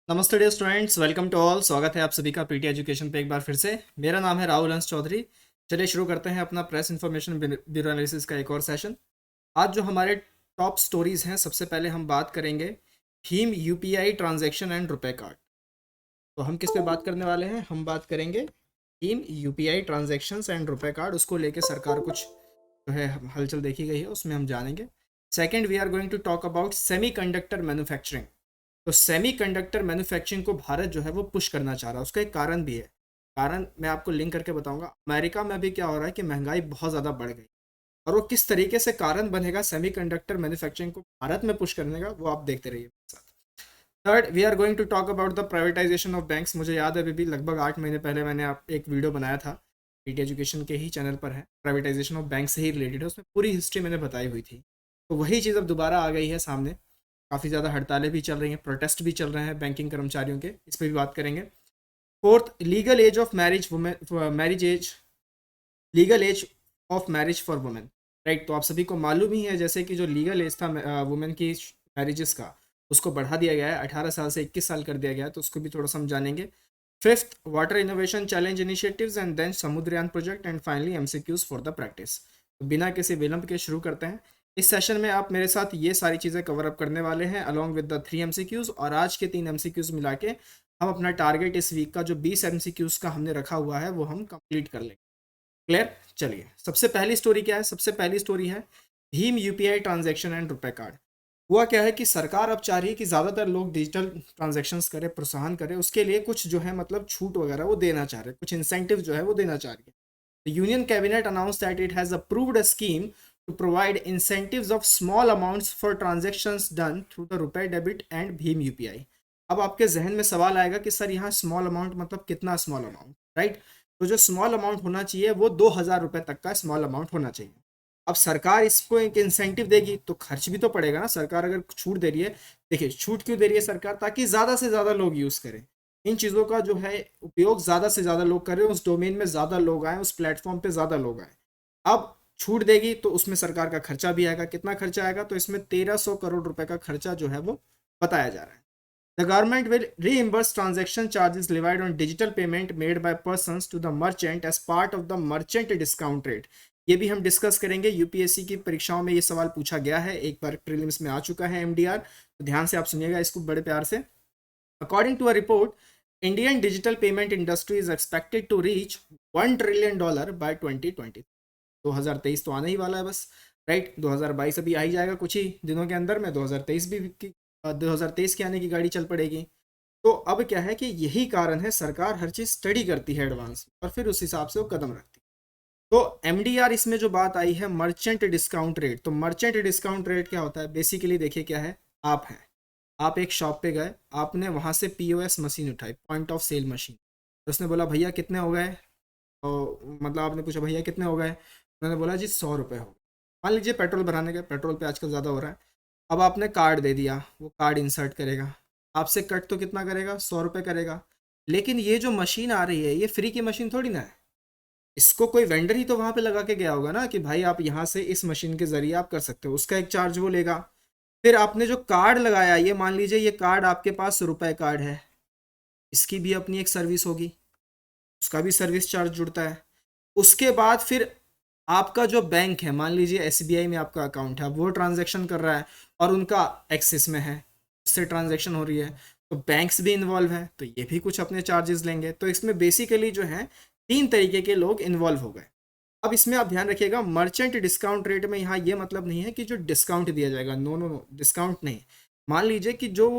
नमस्ते dear students, welcome to all. स्वागत है आप सभी का पीटी एजुकेशन पे एक बार फिर से। मेरा नाम है राहुल हंस चौधरी। चलिए शुरू करते हैं अपना प्रेस इन्फॉर्मेशन ब्यूरो एनालिसिस का एक और सेशन। आज जो हमारे टॉप स्टोरीज हैं, सबसे पहले हम बात करेंगे Bhim UPI transaction and RuPay card. तो हम किस पे बात करने वाले हैं? हम बात करेंगे Bhim UPI transactions and RuPay card. उसको लेके सरकार कुछ जो है हलचल देखी गई है, उसमें हम जानेंगे। Second, we are going to talk about semiconductor manufacturing. तो सेमी कंडक्टर मैन्युफैक्चरिंग को भारत जो है वो पुश करना चाह रहा है। उसका एक कारण भी है। कारण मैं आपको लिंक करके बताऊंगा। अमेरिका में अभी क्या हो रहा है कि महंगाई बहुत ज़्यादा बढ़ गई, और वो किस तरीके से कारण बनेगा सेमी कंडक्टर मैन्युफैक्चरिंग को भारत में पुश करने का, वो आप देखते रहिए मेरे साथ। Third, we are going to talk about the privatisation of banks. मुझे याद है अभी भी लगभग 8 महीने पहले मैंने आप एक वीडियो बनाया था, पीटी एजुकेशन के ही चैनल पर है, प्राइवेटाइजेशन ऑफ बैंक से ही रिलेटेड है। उसमें पूरी हिस्ट्री मैंने बताई हुई थी। तो वही चीज़ अब दोबारा आ गई है सामने। काफ़ी ज़्यादा हड़तालें भी चल रही हैं, प्रोटेस्ट भी चल रहे हैं बैंकिंग कर्मचारियों के। इस पर भी बात करेंगे। Fourth, legal age of marriage women, marriage age, legal age of marriage for women. Right, तो आप सभी को मालूम ही है जैसे कि जो लीगल एज था वुमेन की मैरिजेस का, उसको बढ़ा दिया गया है, 18 साल से 21 साल कर दिया गया है। तो उसको भी थोड़ा समझानेंगे। Fifth, water innovation challenge initiatives and then Samudrayaan project and finally MCQs for the practice. तो बिना किसी विलंब के शुरू करते हैं। इस सेशन में आप मेरे साथ ये सारी चीज़ें कवर अप करने वाले हैं अलॉन्ग विद द 3 एमसीक्यूज, और आज के 3 एमसीक्यूज मिला के हम अपना टारगेट इस वीक का जो 20 एमसीक्यूज का हमने रखा हुआ है वो हम कंप्लीट कर लेंगे। क्लियर? चलिए, सबसे पहली स्टोरी क्या है? सबसे पहली स्टोरी है Bhim UPI transaction and RuPay card. हुआ क्या है कि सरकार अब चाह रही है कि ज़्यादातर लोग डिजिटल ट्रांजैक्शंस करें, प्रोत्साहन करें। उसके लिए कुछ जो है मतलब छूट वगैरह वो देना चाह रहे हैं, कुछ इंसेंटिव जो है वो देना चाह रही है। The Union Cabinet announced that it has approved a scheme to provide incentives of small amounts for transactions done through the रुपए डेबिट एंड भीम यूपीआई। अब आपके जहन में सवाल आएगा कि सर यहाँ स्मॉल अमाउंट मतलब कितना स्मॉल अमाउंट, राइट? तो जो स्मॉल अमाउंट होना चाहिए वो 2,000 रुपये तक का स्मॉल अमाउंट होना चाहिए। अब सरकार इसको एक इंसेंटिव देगी तो खर्च भी तो पड़ेगा ना। सरकार अगर छूट दे रही है, देखिए छूट क्यों दे रही है सरकार? ताकि ज़्यादा से ज़्यादा लोग यूज़ करें इन चीज़ों का, जो है उपयोग ज़्यादा से ज़्यादा लोग करें, उस डोमेन में ज़्यादा लोग आए, उस प्लेटफॉर्म पे ज़्यादा लोग आए। अब छूट देगी तो उसमें सरकार का खर्चा भी आएगा। कितना खर्चा आएगा? तो इसमें 1300 करोड़ रुपए का खर्चा जो है वो बताया जा रहा है। The government will reimburse transaction charges levied on digital payment made by persons to the merchant as part of the merchant discount rate। ये भी हम डिस्कस करेंगे। यूपीएससी की परीक्षाओं में ये सवाल पूछा गया है, एक बार प्रीलिम्स में आ चुका है एमडीआर। तो ध्यान से आप सुनिएगा इसको बड़े प्यार से। According to a report, Indian digital payment industry is expected to reach $1 trillion by 2020। 2023 तो आने ही वाला है बस, राइट? 2022 अभी आ ही जाएगा कुछ ही दिनों के अंदर में। 2023 भी 2023 के आने की गाड़ी चल पड़ेगी। तो अब क्या है कि यही कारण है, सरकार हर चीज़ स्टडी करती है एडवांस और फिर उस हिसाब से वो कदम रखती है। तो एमडीआर इसमें जो बात आई है मर्चेंट डिस्काउंट रेट। तो मर्चेंट डिस्काउंट रेट क्या होता है? बेसिकली देखिए क्या है। आप हैं, आप एक शॉप पे गए, आपने वहाँ से पीओएस मशीन उठाई, पॉइंट ऑफ सेल मशीन। तो उसने बोला भैया कितने हो गए? तो मतलब आपने पूछा भैया कितने हो गए? उन्होंने बोला जी 100 रुपये हो गए। मान लीजिए पेट्रोल भराने का, पेट्रोल पे आजकल ज़्यादा हो रहा है। अब आपने कार्ड दे दिया, वो कार्ड इंसर्ट करेगा, आपसे कट तो कितना करेगा? 100 रुपये करेगा। लेकिन ये जो मशीन आ रही है ये फ्री की मशीन थोड़ी ना है। इसको कोई वेंडर ही तो वहाँ पे लगा के गया होगा ना कि भाई आप यहाँ से इस मशीन के ज़रिए आप कर सकते हो, उसका एक चार्ज वो लेगा। फिर आपने जो कार्ड लगाया, ये मान लीजिए ये कार्ड आपके पास रुपए कार्ड है, इसकी भी अपनी एक सर्विस होगी, उसका भी सर्विस चार्ज जुड़ता है। उसके बाद फिर आपका जो बैंक है, मान लीजिए एसबीआई में आपका अकाउंट है, अब वो ट्रांजैक्शन कर रहा है और उनका एक्सिस में है, उससे ट्रांजैक्शन हो रही है, तो बैंक्स भी इन्वॉल्व है, तो ये भी कुछ अपने चार्जेस लेंगे। तो इसमें बेसिकली जो है 3 तरीके के लोग इन्वॉल्व हो गए। अब इसमें आप ध्यान रखिएगा, मर्चेंट डिस्काउंट रेट में यहाँ ये मतलब नहीं है कि जो डिस्काउंट दिया जाएगा, नो नो नो, डिस्काउंट नहीं। मान लीजिए कि जो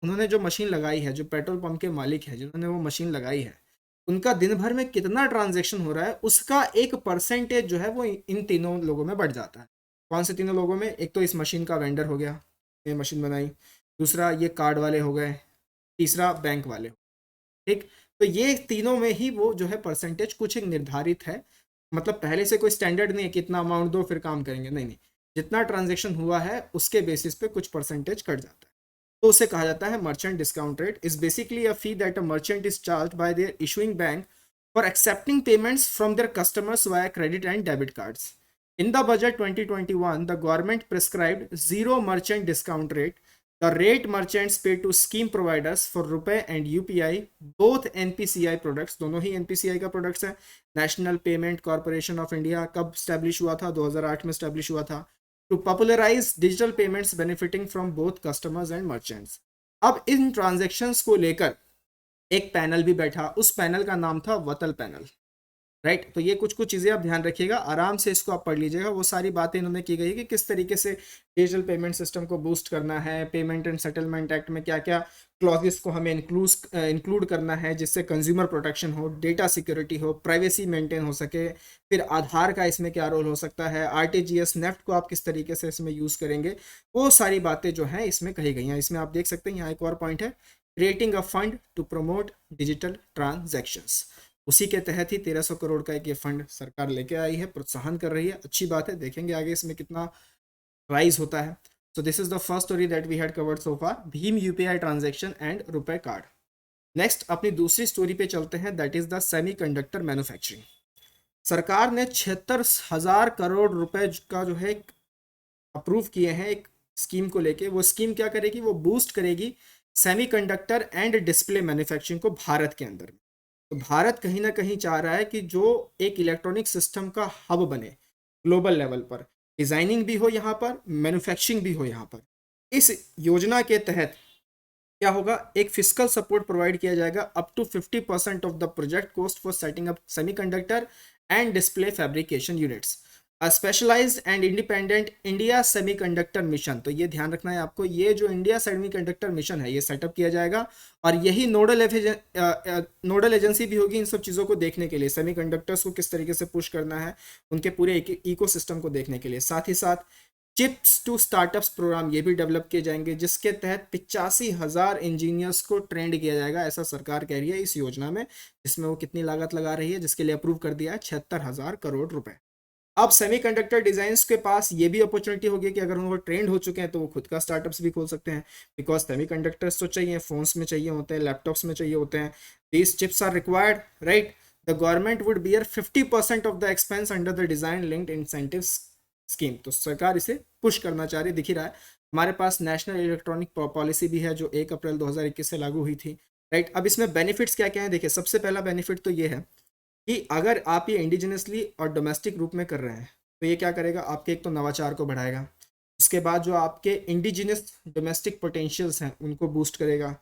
उन्होंने जो मशीन लगाई है, जो पेट्रोल पंप के मालिक है जिन्होंने वो मशीन लगाई है, उनका दिन भर में कितना ट्रांजैक्शन हो रहा है उसका एक परसेंटेज जो है वो इन तीनों लोगों में बढ़ जाता है। कौन से तीनों लोगों में? एक तो इस मशीन का वेंडर हो गया, ये मशीन बनाई। दूसरा ये कार्ड वाले हो गए। तीसरा बैंक वाले। ठीक। तो ये तीनों में ही वो जो है परसेंटेज कुछ एक निर्धारित है। मतलब पहले से कोई स्टैंडर्ड नहीं है कि इतना अमाउंट दो फिर काम करेंगे, नहीं नहीं। जितना ट्रांजैक्शन हुआ है उसके बेसिस पे कुछ परसेंटेज कट जाता है। तो उसे कहा जाता है merchant discount rate. Is basically a fee that a merchant is charge by there issuing bank for accepting payments from their customers via credit and debit cards. In the budget 2021, the government prescribed zero merchant discount rate. The rate merchants pay to scheme providers for RuPay and UPI both NPCI products, दोनों ही NPCI का products है। National payment corporation of India कब establish हुआ था? 2008 में establish हुआ था। To popularise digital payments benefiting from both customers and merchants. अब इन ट्रांजेक्शन्स को लेकर एक पैनल भी बैठा, उस पैनल का नाम था वतल पैनल, राइट। तो ये कुछ कुछ चीज़ें आप ध्यान रखिएगा, आराम से इसको आप पढ़ लीजिएगा। वो सारी बातें इन्होंने की गई है कि किस तरीके से डिजिटल पेमेंट सिस्टम को बूस्ट करना है, पेमेंट एंड सेटलमेंट एक्ट में क्या क्या क्लॉजेस को हमें इंक्लूड करना है जिससे कंज्यूमर प्रोटेक्शन हो, डेटा सिक्योरिटी हो, प्राइवेसी मेंटेन हो सके। फिर आधार का इसमें क्या रोल हो सकता है, आरटीजीएस नेफ्ट को आप किस तरीके से इसमें यूज़ करेंगे, वो सारी बातें जो हैं इसमें कही गई हैं। इसमें आप देख सकते हैं यहाँ एक और पॉइंट है, creating a fund to promote digital transactions. उसी के तहत ही 1300 करोड़ का एक ये फंड सरकार लेके आई है, प्रोत्साहन कर रही है, अच्छी बात है। देखेंगे आगे इसमें कितना राइज होता है। So this is the first story that we had covered so far, भीम UPI transaction and RuPay card. Next अपनी दूसरी स्टोरी पे चलते हैं, that is the semiconductor manufacturing. सरकार ने 76,000 करोड़ रुपए का जो है अप्रूव किए हैं एक स्कीम को लेके। वो स्कीम क्या करेगी? वो बूस्ट करेगी सेमीकंडक्टर एंड डिस्प्ले मैन्युफैक्चरिंग को भारत के अंदर। तो भारत कहीं ना कहीं चाह रहा है कि जो एक इलेक्ट्रॉनिक सिस्टम का हब बने ग्लोबल लेवल पर, डिजाइनिंग भी हो यहाँ पर, मैन्युफैक्चरिंग भी हो यहाँ पर। इस योजना के तहत क्या होगा? एक फिजिकल सपोर्ट प्रोवाइड किया जाएगा up to 50% of the project cost for setting up semiconductor and display fabrication units, specialised and independent India semiconductor mission. तो ये ध्यान रखना है आपको, ये जो इंडिया सेमीकंडक्टर मिशन है ये सेटअप किया जाएगा और यही नोडल एजेंसी भी होगी इन सब चीज़ों को देखने के लिए, सेमीकंडक्टर्स को किस तरीके से पुश करना है, उनके पूरे इकोसिस्टम को देखने के लिए। साथ ही साथ चिप्स टू स्टार्टअप्स प्रोग्राम ये भी डेवलप किए जाएंगे, जिसके तहत 85,000 इंजीनियर्स को ट्रेंड किया जाएगा, ऐसा सरकार कह रही है इस योजना में। जिसमें वो कितनी लागत लगा रही है, जिसके लिए अप्रूव कर दिया है 76,000 करोड़ रुपए। अब सेमीकंडक्टर डिजाइन्स के पास ये भी अपॉर्चुनिटी होगी कि अगर उनको ट्रेंड हो चुके हैं तो वो खुद का स्टार्टअप्स भी खोल सकते हैं, बिकॉज सेमीकंडक्टर्स तो चाहिए, फोन्स में चाहिए होते हैं, लैपटॉप्स में चाहिए होते हैं। These chips are required, right. The government would bear 50% of the expense under the design linked incentive scheme. तो सरकार इसे पुश करना चाह रही, दिख ही रहा है। हमारे पास नेशनल इलेक्ट्रॉनिक पॉलिसी भी है जो 1 अप्रैल 2021 से लागू हुई थी, राइट। अब इसमें बेनिफिट्स क्या क्या हैं? देखिए, सबसे पहला बेनिफिट तो ये है कि अगर आप ये इंडिजिनसली और डोमेस्टिक रूप में कर रहे हैं तो ये क्या करेगा? आपके एक तो नवाचार को बढ़ाएगा, उसके बाद जो आपके इंडिजिनस डोमेस्टिक पोटेंशियल्स हैं उनको बूस्ट करेगा।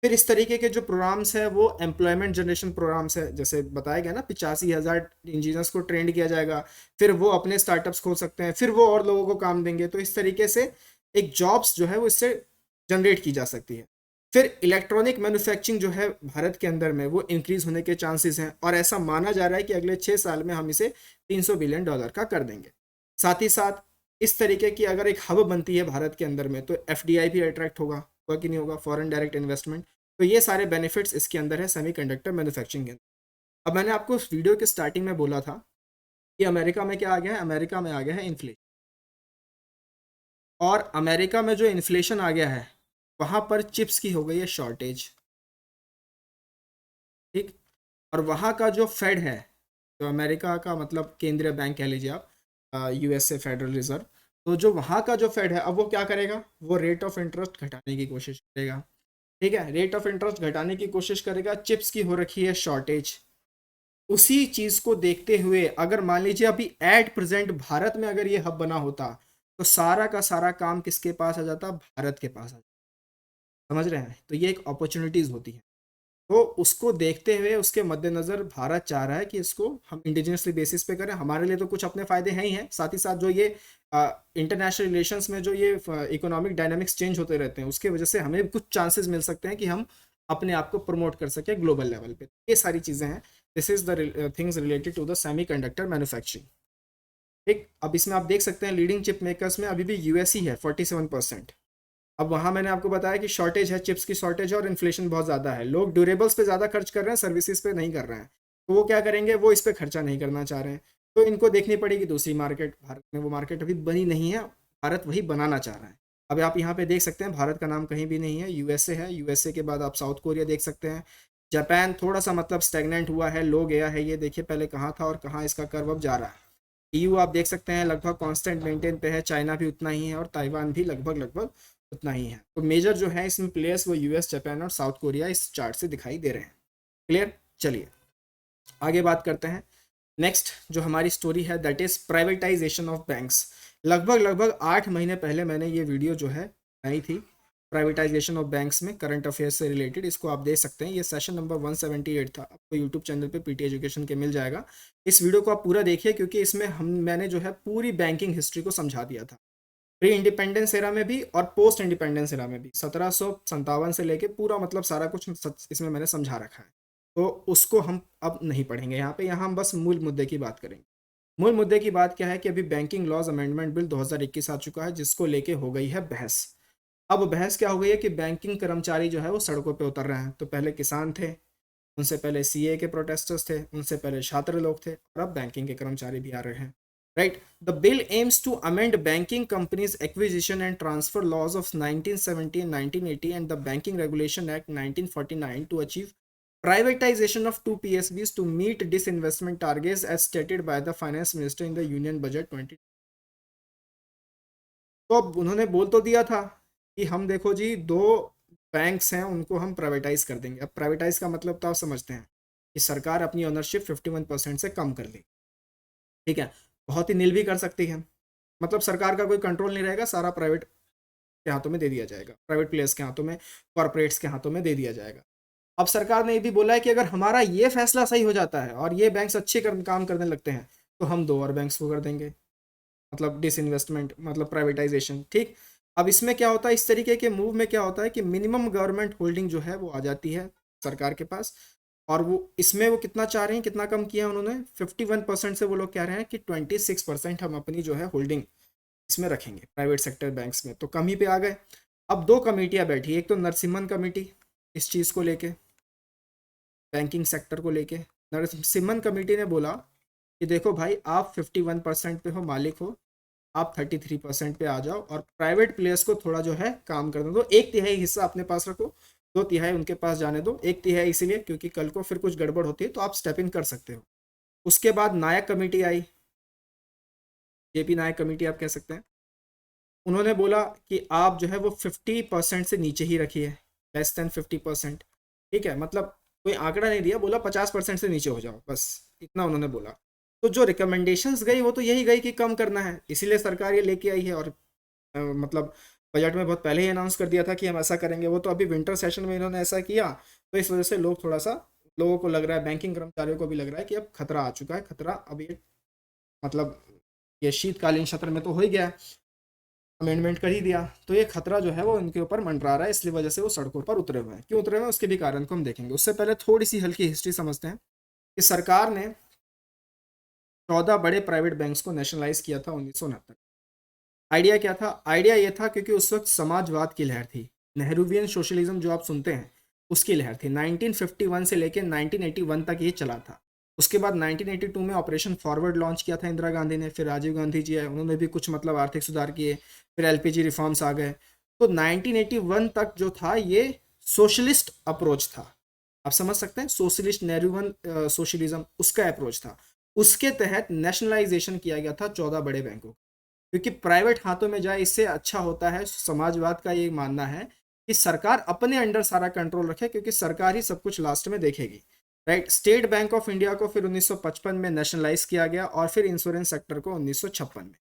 फिर इस तरीके के जो प्रोग्राम्स हैं वो एम्प्लॉयमेंट जनरेशन प्रोग्राम्स है, जैसे बताया गया ना 85,000 इंजीनियर्स को ट्रेंड किया जाएगा, फिर वो अपने स्टार्टअप्स खोल सकते हैं, फिर वो और लोगों को काम देंगे। तो इस तरीके से एक जॉब्स जो है वो इससे जनरेट की जा सकती है। फिर इलेक्ट्रॉनिक मैन्युफैक्चरिंग जो है भारत के अंदर में वो इंक्रीज होने के चांसेस हैं और ऐसा माना जा रहा है कि अगले 6 साल में हम इसे $300 बिलियन का कर देंगे। साथ ही साथ इस तरीके की अगर एक हब बनती है भारत के अंदर में तो एफडीआई भी अट्रैक्ट होगा कि नहीं होगा, फॉरेन डायरेक्ट इन्वेस्टमेंट। तो ये सारे बेनिफिट्स इसके अंदर है सेमीकंडक्टर मैन्युफैक्चरिंग के अंदर। अब मैंने आपको उस वीडियो के स्टार्टिंग में बोला था कि अमेरिका में क्या आ गया है? अमेरिका में आ गया है इन्फ्लेशन, और अमेरिका में जो इन्फ्लेशन आ गया है वहाँ पर चिप्स की हो गई है शॉर्टेज, ठीक। और वहाँ का जो फेड है, जो अमेरिका का मतलब केंद्रीय बैंक कह लीजिए आप, यूएसए फेडरल रिजर्व, तो जो वहाँ का जो फेड है अब वो क्या करेगा? वो रेट ऑफ इंटरेस्ट घटाने की कोशिश करेगा, ठीक है। रेट ऑफ इंटरेस्ट घटाने की कोशिश करेगा, चिप्स की हो रखी है शॉर्टेज। उसी चीज़ को देखते हुए अगर मान लीजिए अभी एट प्रेजेंट भारत में अगर ये हब बना होता तो सारा का सारा काम किसके पास आ जाता? भारत के पास आ जाता। समझ रहे हैं? तो ये एक अपॉर्चुनिटीज़ होती है। तो उसको देखते हुए उसके मद्देनज़र भारत चाह रहा है कि इसको हम इंडिजिनसली बेसिस पे करें। हमारे लिए तो कुछ अपने फ़ायदे हैं ही हैं, साथ ही साथ जो ये इंटरनेशनल रिलेशंस में जो ये इकोनॉमिक डायनामिक्स चेंज होते रहते हैं उसके वजह से हमें कुछ चांसेस मिल सकते हैं कि हम अपने आप को प्रमोट कर सकें ग्लोबल लेवल पे। ये सारी चीज़ें हैं। This is the things related to the semiconductor manufacturing, ठीक। अब इसमें आप देख सकते हैं लीडिंग चिप मेकर्स में अभी भी यूएस ही है 47%। अब वहाँ मैंने आपको बताया कि शॉर्टेज है, चिप्स की शॉर्टेज है और इन्फ्लेशन बहुत ज़्यादा है, लोग ड्यूरेबल्स पे ज़्यादा खर्च कर रहे हैं, सर्विसेज पे नहीं कर रहे हैं। तो वो क्या करेंगे? वो इस पे खर्चा नहीं करना चाह रहे हैं, तो इनको देखनी पड़ेगी दूसरी मार्केट। भारत में वो मार्केट अभी बनी नहीं है, भारत वही बनाना चाह रहा है। अब आप यहाँ पे देख सकते हैं भारत का नाम कहीं भी नहीं है, यूएसए है। यूएसए के बाद आप साउथ कोरिया देख सकते हैं। जापान थोड़ा सा मतलब स्टेगनेंट हुआ है, लो गया है, ये देखिए पहले कहाँ था और कहाँ इसका कर्व अब जा रहा है। ईयू आप देख सकते हैं लगभग कांस्टेंट मेंटेन पे है, चाइना भी उतना ही है और ताइवान भी लगभग उतना ही है। तो मेजर जो है इसमें प्लेयर्स वो यूएस, जापान और साउथ कोरिया इस चार्ट से दिखाई दे रहे हैं। क्लियर? चलिए आगे बात करते हैं। नेक्स्ट जो हमारी स्टोरी है that is privatisation of banks. लगभग 8 महीने पहले मैंने ये वीडियो जो है बनाई थी प्राइवेटाइजेशन ऑफ बैंक्स में, करंट अफेयर्स से रिलेटेड। इसको आप देख सकते हैं, ये सेशन नंबर 178 था। आपको यूट्यूब चैनल पे पीटी एजुकेशन के मिल जाएगा। इस वीडियो को आप पूरा देखिए क्योंकि इसमें मैंने जो है पूरी बैंकिंग हिस्ट्री को समझा दिया था, प्री इंडिपेंडेंस एरा में भी और पोस्ट इंडिपेंडेंस एरा में भी, 1757 से लेके पूरा मतलब सारा कुछ इसमें मैंने समझा रखा है। तो उसको हम अब नहीं पढ़ेंगे यहाँ पे, यहाँ हम बस मूल मुद्दे की बात करेंगे। मूल मुद्दे की बात क्या है कि अभी बैंकिंग लॉज अमेंडमेंट बिल 2021 आ चुका है जिसको लेके हो गई है बहस। अब बहस क्या हो गई है कि बैंकिंग कर्मचारी जो है वो सड़कों पे उतर रहे हैं। तो पहले किसान थे, उनसे पहले सीए के प्रोटेस्टर्स थे, उनसे पहले छात्र लोग थे और अब बैंकिंग के कर्मचारी भी आ रहे हैं। Right, the bill aims to amend banking companies acquisition and transfer laws of 1970 and 1980 and the banking regulation act 1949 to achieve privatization of two PSBs to meet disinvestment targets as stated by the finance minister in the union budget 20। तो अब उन्होंने बोल तो दिया था कि हम देखो जी 2 बैंक्स हैं उनको हम प्राइवेटाइज कर देंगे। अब प्राइवेटाइज का मतलब तो आप समझते हैं कि सरकार अपनी ओनरशिप 51% से कम कर लेगी। ठीक है, बहुत ही नील भी कर सकती है, मतलब सरकार का कोई कंट्रोल नहीं रहेगा, सारा प्राइवेट के हाथों में दे दिया जाएगा, प्राइवेट प्लेयर्स के हाथों में, कॉरपोरेट्स के हाथों में दे दिया जाएगा। अब सरकार ने ये भी बोला है कि अगर हमारा ये फैसला सही हो जाता है और ये बैंक्स अच्छे काम करने लगते हैं तो हम 2 और बैंक्स को कर देंगे, मतलब डिसइन्वेस्टमेंट, मतलब प्राइवेटाइजेशन। ठीक, अब इसमें क्या होता है, इस तरीके के मूव में क्या होता है कि मिनिमम गवर्नमेंट होल्डिंग जो है वो आ जाती है सरकार के पास। और वो इसमें वो कितना चाह रहे हैं, कितना कम किया उन्होंने, 51% से वो लोग कह रहे हैं कि 26% हम अपनी जो है होल्डिंग इसमें रखेंगे प्राइवेट सेक्टर बैंक्स में। तो कम ही पे आ गए। अब 2 कमेटियां बैठी, एक तो नरसिम्हन कमेटी इस चीज़ को लेके, बैंकिंग सेक्टर को लेके। नरसिम्हन कमेटी ने बोला कि देखो भाई आप 51% पे हो, मालिक हो, आप 33% पे आ जाओ और प्राइवेट प्लेयर्स को थोड़ा जो है काम करने दो, 1/3 हिस्सा अपने पास रखो, 2/3 उनके पास जाने दो। 1/3 इसीलिए क्योंकि कल को फिर कुछ गड़बड़ होती है तो आप स्टेप इन कर सकते हो। उसके बाद नायक कमेटी आई, जेपी नायक कमेटी आप कह सकते हैं। उन्होंने बोला कि आप जो है वो 50% से नीचे ही रखिए, लेस देन 50%। ठीक है, मतलब कोई आंकड़ा नहीं दिया, बोला 50% से नीचे हो जाओ, बस इतना उन्होंने बोला। तो जो रिकमेंडेशंस गई वो तो यही गई कि कम करना है, इसीलिए सरकार ये लेके आई है। और मतलब बजट में बहुत पहले ही अनाउंस कर दिया था कि हम ऐसा करेंगे। वो तो अभी विंटर सेशन में इन्होंने ऐसा किया, तो इस वजह से लोग थोड़ा सा, लोगों को लग रहा है, बैंकिंग कर्मचारियों को भी लग रहा है कि अब खतरा आ चुका है। खतरा अब ये मतलब ये शीतकालीन सत्र में तो हो ही गया, अमेंडमेंट कर ही दिया, तो ये खतरा जो है वो उनके ऊपर मंडरा रहा है, इसलिए वजह से वो सड़कों पर उतरे हुए हैं। क्यों उतरे हुए हैं उसके भी कारण को हम देखेंगे। उससे पहले थोड़ी सी हल्की हिस्ट्री समझते हैं कि सरकार ने 14 बड़े प्राइवेट बैंक्स को नेशनलाइज किया था 1969। आइडिया क्या था? आइडिया ये था क्योंकि उस वक्त समाजवाद की लहर थी, नेहरूवियन सोशलिज्म जो आप सुनते हैं उसकी लहर थी। 1951 से लेकर 1981 तक ये चला था। उसके बाद 1982 में ऑपरेशन फॉरवर्ड लॉन्च किया था इंदिरा गांधी ने, फिर राजीव गांधी जी आए, उन्होंने भी कुछ मतलब आर्थिक सुधार किए, फिर एलपीजी रिफॉर्म्स आ गए। तो 1981 तक जो था ये सोशलिस्ट अप्रोच था, आप समझ सकते हैं, सोशलिस्ट नेहरूवियन सोशलिज्म उसका अप्रोच था। उसके तहत नेशनलाइजेशन किया गया था 14 बड़े बैंकों, क्योंकि प्राइवेट हाथों में जाए इससे अच्छा होता है। समाजवाद का ये मानना है कि सरकार अपने अंडर सारा कंट्रोल रखे, क्योंकि सरकार ही सब कुछ लास्ट में देखेगी। Right, state bank of India को फिर 1955 में नेशनलाइज किया गया और फिर इंश्योरेंस सेक्टर को 1956 में।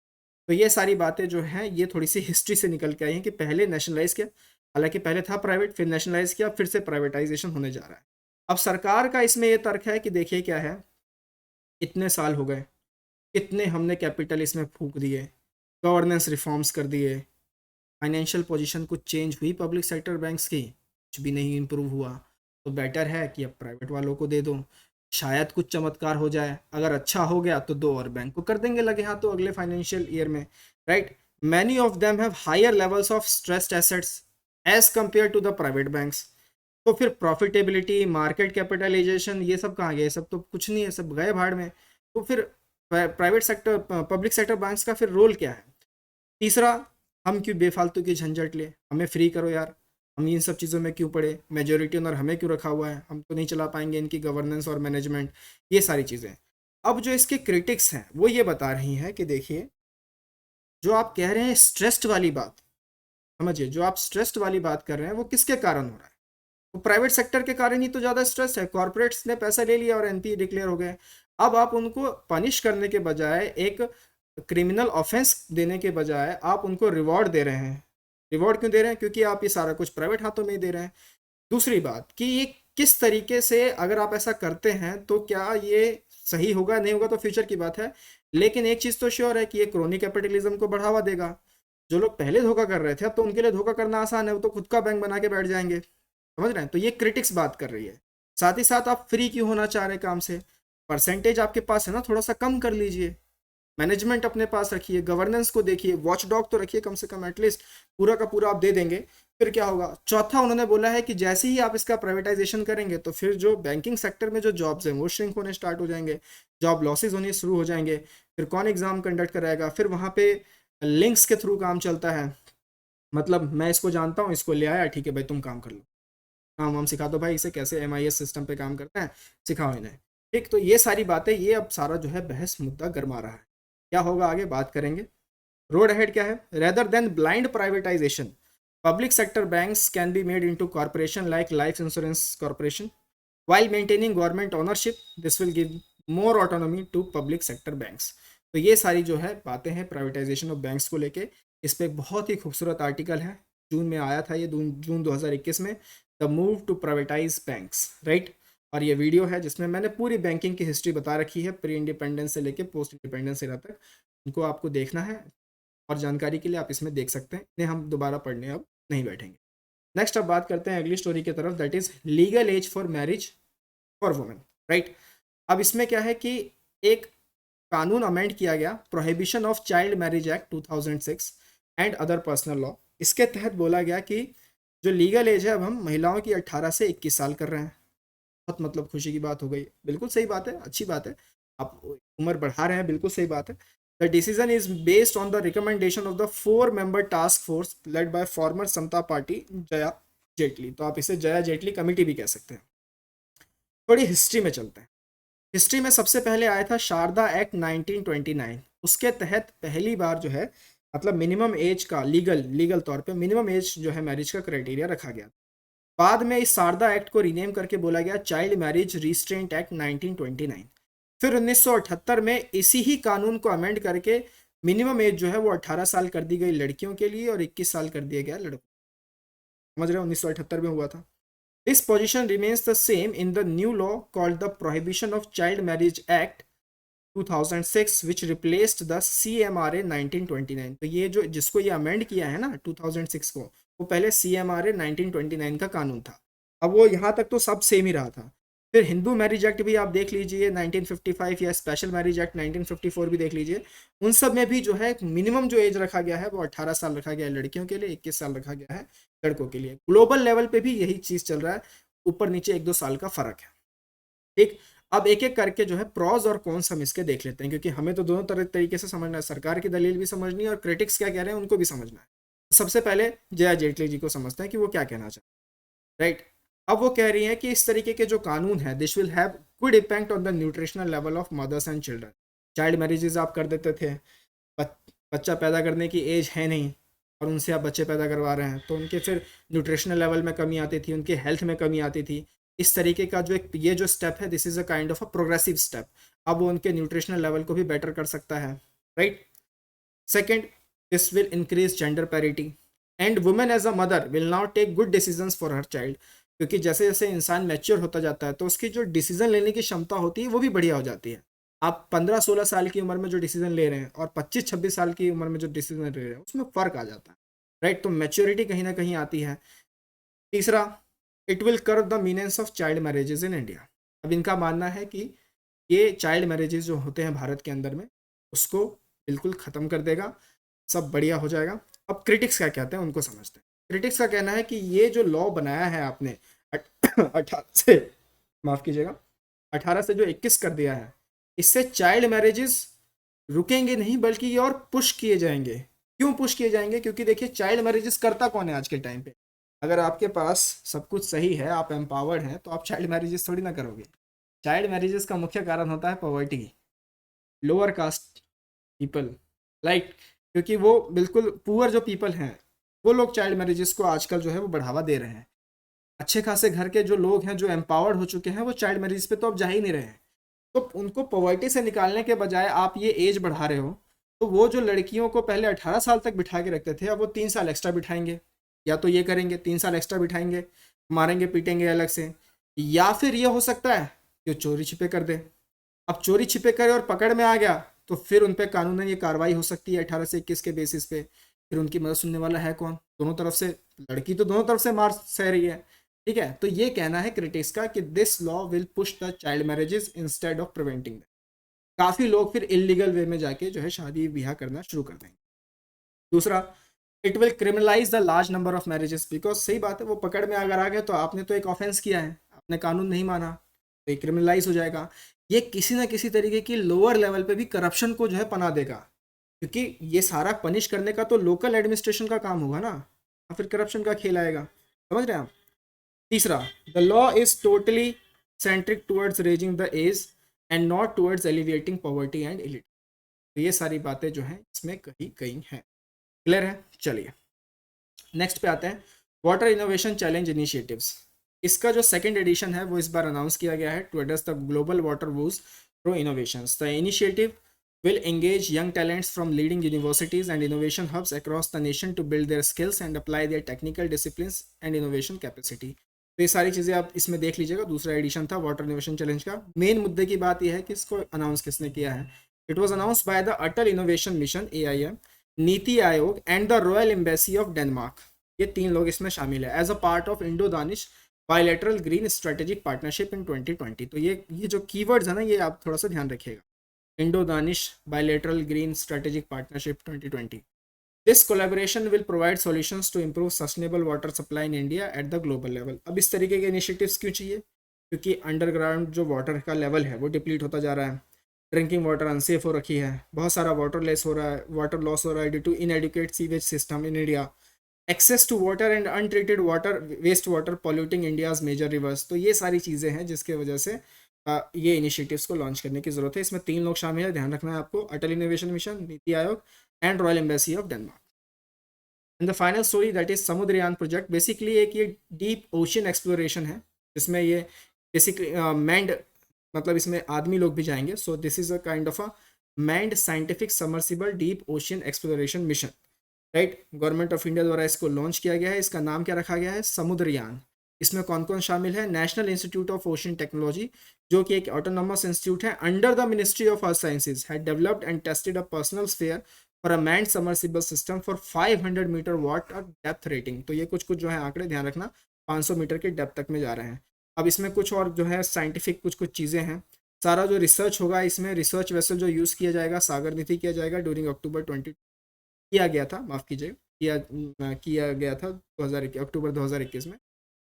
तो ये सारी बातें जो हैं ये थोड़ी सी हिस्ट्री से निकल के आई हैं कि पहले नेशनलाइज किया, हालांकि पहले था प्राइवेट, फिर नेशनलाइज किया, फिर से प्राइवेटाइजेशन होने जा रहा है। अब सरकार का इसमें यह तर्क है कि देखिए क्या है, इतने साल हो गए, इतने हमने कैपिटल इसमें फूंक दिए, गवर्नेंस रिफॉर्म्स कर दिए, फाइनेंशियल पोजीशन कुछ चेंज हुई पब्लिक सेक्टर बैंक्स की, कुछ भी नहीं इम्प्रूव हुआ। तो बेटर है कि अब प्राइवेट वालों को दे दो, शायद कुछ चमत्कार हो जाए। अगर अच्छा हो गया तो 2 और बैंक को कर देंगे लगे हाथ तो अगले फाइनेंशियल ईयर में। Right, many of them have higher levels of stressed assets as compare to the private banks. तो फिर प्रॉफिटेबिलिटी, मार्केट कैपिटलाइजेशन, ये सब कहाँ गए? सब तो कुछ नहीं है, सब गए भाड़ में। तो फिर private sector, public sector banks का फिर रोल क्या है? तीसरा, हम क्यों बेफालतू की झंझट ले, हमें फ्री करो यार, हम इन सब चीज़ों में क्यों पड़े, मेजोरिटी ओनर हमें क्यों रखा हुआ है, हम तो नहीं चला पाएंगे इनकी गवर्नेंस और मैनेजमेंट, ये सारी चीज़ें। अब जो इसके क्रिटिक्स हैं वो ये बता रही हैं कि देखिए, जो आप कह रहे हैं स्ट्रेस्ड वाली बात, समझिए, जो आप स्ट्रेस्ड वाली बात कर रहे हैं वो किसके कारण हो रहा है? वो प्राइवेट सेक्टर के कारण ही तो ज़्यादा स्ट्रेस है। कॉर्पोरेट्स ने पैसा ले लिया और एनपी डिक्लेयर हो गए। अब आप उनको पनिश करने के बजाय, एक क्रिमिनल ऑफेंस देने के बजाय आप उनको रिवॉर्ड दे रहे हैं। रिवॉर्ड क्यों दे रहे हैं? क्योंकि आप ये सारा कुछ प्राइवेट हाथों में ही दे रहे हैं। दूसरी बात कि ये किस तरीके से, अगर आप ऐसा करते हैं तो क्या ये सही होगा, नहीं होगा तो फ्यूचर की बात है। लेकिन एक चीज़ तो श्योर है कि ये क्रोनी कैपिटलिज्म को बढ़ावा देगा। जो लोग पहले धोखा कर रहे थे, अब तो उनके लिए धोखा करना आसान है, वो तो खुद का बैंक बना के बैठ जाएंगे। समझ रहे हैं? तो ये क्रिटिक्स बात कर रही है। साथ ही साथ आप फ्री क्यों होना चाह रहे हैं काम से? परसेंटेज आपके पास है ना, थोड़ा सा कम कर लीजिए। मैनेजमेंट अपने पास रखिए, गवर्नेंस को देखिए, वॉच डॉग तो रखिए कम से कम, एटलीस्ट पूरा का पूरा आप दे देंगे। फिर क्या होगा? चौथा उन्होंने बोला है कि जैसे ही आप इसका प्राइवेटाइजेशन करेंगे तो फिर जो बैंकिंग सेक्टर में जो जॉब्स हैं वो श्रिंक होने स्टार्ट हो जाएंगे, जॉब लॉसेज होने शुरू हो जाएंगे। फिर कौन एग्जाम कंडक्ट कराएगा? फिर वहाँ पे लिंक्स के थ्रू काम चलता है। मतलब मैं इसको जानता हूँ, इसको ले आया, ठीक है भाई तुम काम कर लो, काम वाम सिखा दो भाई, इसे कैसे एमआईएस सिस्टम पे काम करते हैं, सिखाओ इन्हें। ठीक, तो ये सारी बातें, ये अब सारा जो है बहस मुद्दा गरमा रहा है। क्या होगा आगे बात करेंगे। रोड अहेड क्या है? Rather than blind privatisation, public sector banks can be made into corporation like life insurance corporation while maintaining government ownership. This will give more autonomy to public sector banks. तो ये सारी जो है बातें हैं privatisation of banks को लेके। इस पे एक बहुत ही खूबसूरत आर्टिकल है, जून में आया था, ये जून 2021 में, the move to privatize banks, right. और ये वीडियो है जिसमें मैंने पूरी बैंकिंग की हिस्ट्री बता रखी है, प्री इंडिपेंडेंस से लेके पोस्ट इंडिपेंडेंस एरा तक। उनको आपको देखना है और जानकारी के लिए आप इसमें देख सकते हैं, इन्हें हम दोबारा पढ़ने अब नहीं बैठेंगे। नेक्स्ट अब बात करते हैं अगली स्टोरी की तरफ, that is legal age for marriage for women, right. अब इसमें क्या है कि एक कानून अमेंड किया गया, prohibition of child marriage act 2006 and other personal law. इसके तहत बोला गया कि जो लीगल एज है अब हम महिलाओं की 18 से 21 साल कर रहे हैं। बहुत मतलब खुशी की बात हो गई, बिल्कुल सही बात है, अच्छी बात है, आप उम्र बढ़ा रहे हैं, बिल्कुल सही बात है। The decision is based on the recommendation of the 4 member task force led by former Samata Party Jaya Jaitly. तो आप इसे जया जेटली कमेटी भी कह सकते हैं। थोड़ी हिस्ट्री में चलते हैं। हिस्ट्री में सबसे पहले आया था शारदा एक्ट 1929। उसके तहत पहली बार जो है, मतलब मिनिमम एज का लीगल तौर पे मिनिमम एज जो है मैरिज का क्राइटेरिया रखा गया। बाद में इस शारदा एक्ट को रीनेम करके बोला गया चाइल्ड मैरिज रिस्ट्रेंट एक्ट 1929। फिर 1978 में इसी ही कानून को अमेंड करके मिनिमम एज जो है वो 18 साल कर दी गई लड़कियों के लिए और 21 साल कर दिया गया लड़कों। समझ रहे हो? 1978 में हुआ था। This position remains the same in the new law called the prohibition of child marriage act 2006 which replaced the CMRA 1929। तो ये जो जिसको ये अमेंड किया है ना 2006 को, वो पहले CMRA 1929 का कानून था। अब वो यहाँ तक तो सब सेम ही रहा था। फिर हिंदू मैरिज एक्ट भी आप देख लीजिए 1955, या स्पेशल मैरिज एक्ट 1954 भी देख लीजिए। उन सब में भी जो है मिनिमम जो एज रखा गया है वो 18 साल रखा गया है लड़कियों के लिए, 21 साल रखा गया है लड़कों के लिए। ग्लोबल लेवल पे भी यही चीज़ चल रहा है, ऊपर नीचे 1-2 साल का फर्क है। ठीक, अब एक एक करके जो है प्रॉज और कॉन्स हम इसके देख लेते हैं, क्योंकि हमें तो दोनों तरह तरीके से समझना है, सरकार की दलील भी समझनी है और क्रिटिक्स क्या कह रहे हैं उनको भी समझना है। सबसे पहले जया जेटली जी को समझते हैं कि वो क्या कहना चाहते हैं, राइट। अब वो कह रही हैं कि इस तरीके के जो कानून है this will have good impact on the nutritional level of mothers and children. Child marriages आप कर देते थे, बच्चा पैदा करने की एज है नहीं और उनसे आप बच्चे पैदा करवा रहे हैं, तो उनके फिर न्यूट्रिशनल लेवल में कमी आती थी, उनके हेल्थ में कमी आती थी। इस तरीके का जो एक ये जो स्टेप है this is a kind of a progressive step. अब वो उनके न्यूट्रिशनल लेवल को भी बेटर कर सकता है, right. Second, this will increase gender parity and women as a mother will now take good decisions for her child. क्योंकि जैसे जैसे इंसान मैच्योर होता जाता है तो उसकी जो डिसीजन लेने की क्षमता होती है वो भी बढ़िया हो जाती है। आप 15-16 साल की उम्र में जो डिसीजन ले रहे हैं और 25-26 साल की उम्र में जो डिसीजन ले रहे हैं उसमें फ़र्क आ जाता है, राइट। तो मैच्योरिटी कहीं ना कहीं आती है। तीसरा, it will curb the menace of child marriages in India. अब इनका मानना है कि ये चाइल्ड मैरिजेज जो होते हैं भारत के अंदर में उसको बिल्कुल ख़त्म कर देगा, सब बढ़िया हो जाएगा। अब क्रिटिक्स क्या कहते हैं उनको समझते हैं। क्रिटिक्स का कहना है कि ये जो लॉ बनाया है आपने 18 से, माफ़ कीजिएगा, 18 से जो 21 कर दिया है, इससे चाइल्ड मैरिजेस रुकेंगे नहीं बल्कि ये और पुश किए जाएंगे। क्यों पुश किए जाएंगे? क्योंकि देखिए चाइल्ड मैरिजेस करता कौन है आज के टाइम पे? अगर आपके पास सब कुछ सही है, आप एम्पावर्ड हैं, तो आप चाइल्ड मैरिजेस थोड़ी ना करोगे। चाइल्ड मैरिजेस का मुख्य कारण होता है poverty, lower caste people, like, क्योंकि वो बिल्कुल पुअर जो पीपल हैं वो लोग चाइल्ड मैरिजेस को आजकल जो है वो बढ़ावा दे रहे हैं। अच्छे खासे घर के जो लोग हैं, जो एम्पावर्ड हो चुके हैं, वो चाइल्ड मैरिज पे तो अब जा ही नहीं रहे हैं। तो उनको पॉवर्टी से निकालने के बजाय आप ये एज बढ़ा रहे हो, तो वो जो लड़कियों को पहले 18 साल तक बिठा के रखते थे, अब वो 3 साल एक्स्ट्रा बिठाएंगे। या तो ये करेंगे, 3 साल एक्स्ट्रा बिठाएंगे, मारेंगे पीटेंगे अलग से, या फिर ये हो सकता है कि वो चोरी छिपे कर दे। अब चोरी छिपे करे और पकड़ में आ गया, तो फिर उन पर कानूनन ये कार्रवाई हो सकती है 18 से 21 के बेसिस पे। फिर उनकी मदद सुनने वाला है कौन? दोनों तरफ से, लड़की तो दोनों तरफ से मार सह रही है। ठीक है, तो ये कहना है क्रिटिक्स का कि this law will push the child marriages instead of preventing. काफी लोग फिर इलीगल वे में जाके जो है शादी ब्याह करना शुरू कर देंगे। दूसरा, it will criminalize the large number of marriages, because सही बात है, वो पकड़ में अगर आ गए तो आपने तो एक ऑफेंस किया है, आपने कानून नहीं माना, तो ये क्रिमिनलाइज हो जाएगा। ये किसी ना किसी तरीके की लोअर लेवल पे भी करप्शन को जो है पना देगा, क्योंकि ये सारा पनिश करने का तो लोकल एडमिनिस्ट्रेशन का काम होगा ना, और फिर करप्शन का खेल आएगा। समझ रहे हैं आप? तीसरा, the law is totally centric towards raising the age and not towards alleviating poverty and illiteracy. तो ये सारी बातें जो हैं इसमें कही गई हैं। क्लियर है? चलिए नेक्स्ट पे आते हैं, वाटर इनोवेशन चैलेंज इनिशिएटिव्स। इसका जो सेकंड एडिशन है वो इस बार अनाउंस किया गया है to address the global water woes through innovations. The initiative will engage young talents from leading universities and innovation hubs across the nation to build their skills and apply their technical disciplines and innovation capacity। तो ये सारी चीज़ें आप इसमें देख लीजिएगा। दूसरा addition था वाटर इनोवेशन चैलेंज का। मेन मुद्दे की बात यह है कि इसको अनाउंस किसने किया है। It was announce by the Atal innovation mission AIM, Niti Aayog and the royal embassy of Denmark. ये 3 लोग इसमें शामिल है as a part of Indo Danish bilateral green strategic partnership in 2020। तो ये जो कीवर्ड्स है ना, ये आप थोड़ा सा ध्यान रखिएगा। Indo-Danish Bilateral Green Strategic Partnership 2020. This collaboration will provide solutions to improve sustainable water supply in India at the global level। अब इस तरीके के इनिशिएटिव्स क्यों चाहिए? क्योंकि अंडरग्राउंड जो वाटर का लेवल है वो डिप्लीट होता जा रहा है, ड्रिंकिंग वाटर अनसेफ हो रखी है, बहुत सारा वाटर लेस हो रहा है, वाटर लॉस हो रहा है due to inadequate sewage system in India, access to water and untreated water, waste water polluting India's major rivers. तो ये सारी चीज़ें हैं जिसके वजह से ये इनिशिएटिव्स को लॉन्च करने की जरूरत है। इसमें 3 लोग शामिल है, ध्यान रखना है आपको, अटल इनोवेशन मिशन, नीति Aayog and royal embassy of Denmark. And the final story that is Samudrayaan project. Basically एक ये डीप ओशन एक्सप्लोरेशन है, जिसमें ये बेसिकली मैंड, मतलब इसमें आदमी लोग भी जाएंगे। So this is a kind of a manned scientific submersible deep ocean exploration mission, right. Government of India द्वारा इसको लॉन्च किया गया है। इसका नाम क्या रखा गया है? समुद्रयान। इसमें कौन कौन शामिल है? National institute of ocean technology, जो कि एक ऑटोनोमस इंस्टीट्यूट है under the ministry of earth sciences, had developed and tested a personal sphere for a manned submersible system for 500 meter water depth rating. तो ये कुछ जो है आंकड़े ध्यान रखना, 500 मीटर के डेप्थ तक में जा रहे हैं। अब इसमें कुछ और जो है साइंटिफिक कुछ चीज़ें हैं। सारा जो रिसर्च होगा, इसमें रिसर्च वेसल जो यूज़ किया जाएगा सागर नीति किया जाएगा ड्यूरिंग अक्टूबर 20 किया गया था, माफ़ कीजिएगा, किया गया था 2021 अक्टूबर 2021 में।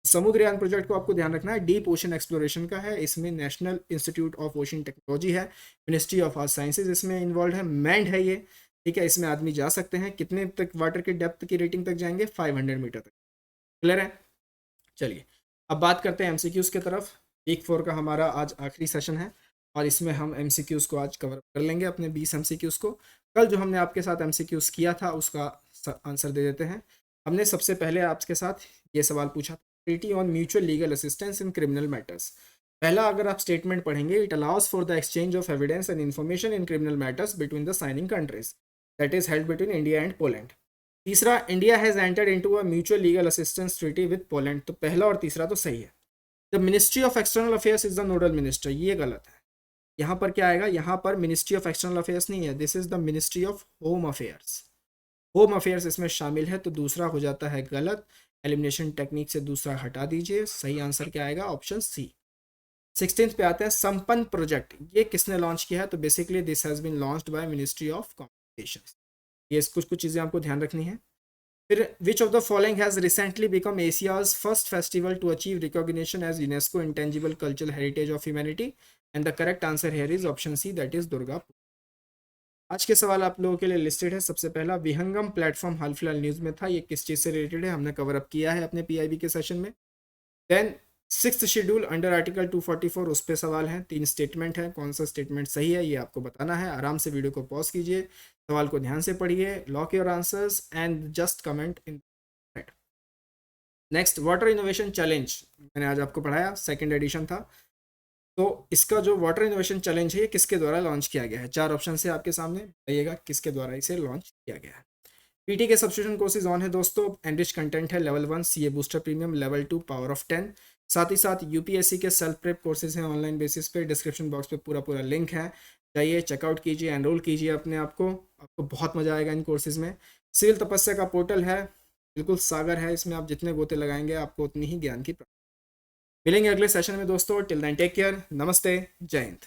समुद्रयान प्रोजेक्ट को आपको ध्यान रखना है, डीप ओशन एक्सप्लोरेशन का है। इसमें national institute of ocean technology है, मिनिस्ट्री ऑफ अर्थ साइंसेज इसमें इन्वॉल्व है, मैंड है ये, ठीक है। इसमें आदमी जा सकते हैं। कितने तक वाटर की डेप्थ की रेटिंग तक जाएंगे? 500 मीटर तक। क्लियर है? चलिए अब बात करते हैं एमसीक्यूज़ की तरफ। वीक 4 का हमारा आज आखिरी सेशन है और इसमें हम एमसीक्यूज़ को आज कवर कर लेंगे, अपने 20 एमसीक्यूज़ को। कल जो हमने आपके साथ एमसीक्यूज़ किया था उसका आंसर दे देते हैं। हमने सबसे पहले आपके साथ ये सवाल पूछा, treaty on mutual legal assistance in criminal matters. पहला अगर आप स्टेटमेंट पढ़ेंगे, it allows for the exchange of evidence and information in criminal matters between the signing countries, that is held between India and Poland. तीसरा, India has entered into a mutual legal assistance treaty with Poland. तो पहला और तीसरा तो सही है। The ministry of external affairs is the nodal minister, ये गलत है। यहाँ पर क्या आएगा? यहाँ पर मिनिस्ट्री ऑफ एक्सटर्नल अफेयर्स नहीं है, this is the ministry of home affairs. Home affairs इसमें शामिल है, तो दूसरा हो जाता है गलत। एलिमिनेशन टेक्निक से दूसरा हटा दीजिए। सही आंसर क्या आएगा? Option C. 16 पे आते हैं, संपन्न प्रोजेक्ट, ये किसने लॉन्च किया है? तो basically this has been launched by ministry of communication. ये कुछ चीज़ें आपको ध्यान रखनी है। फिर which of the following has recently become Asia's first festival to achieve recognition as UNESCO intangible cultural heritage of humanity? And the correct answer here is option C, that is Durga Puja. आज के सवाल आप लोगों के लिए लिस्टेड है। सबसे पहला, विहंगम प्लेटफॉर्म हाल फिलहाल न्यूज़ में था, ये किस चीज़ से रिलेटेड है? हमने कवर अप किया है अपने पीआईबी के सेशन में। Then 6th schedule under article 244, उस पर सवाल है। 3 स्टेटमेंट है, कौन सा स्टेटमेंट सही है ये आपको बताना है। आराम से वीडियो को पॉज कीजिए, सवाल को ध्यान से पढ़िए, lock your answers and just comment in next water innovation challenge, मैंने आज आपको पढ़ाया, सेकंड एडिशन था। तो इसका जो वाटर इनोवेशन चैलेंज है ये किसके द्वारा लॉन्च किया गया है? 4 ऑप्शन से आपके सामने, बताइएगा किसके द्वारा इसे लॉन्च किया गया है। पीटी के सब्सक्रिप्शन कोर्सेज ऑन है दोस्तों। एनरिच कंटेंट है level 1 CA booster premium, level 2 power of 10। साथ ही साथ यूपीएससी के सेल्फ प्रेप कोर्सेज हैं ऑनलाइन बेसिस पे। डिस्क्रिप्शन बॉक्स पे पूरा पूरा लिंक है, जाइए चेकआउट कीजिए, एनरोल कीजिए अपने आप को, आपको बहुत मजा आएगा इन कोर्सेज में। सिविल तपस्या का पोर्टल है, बिल्कुल सागर है, इसमें आप जितने गोते लगाएंगे आपको उतनी ही ज्ञान की प्राप्ति। मिलेंगे अगले सेशन में दोस्तों। टिल देन टेक केयर, नमस्ते, जय हिंद।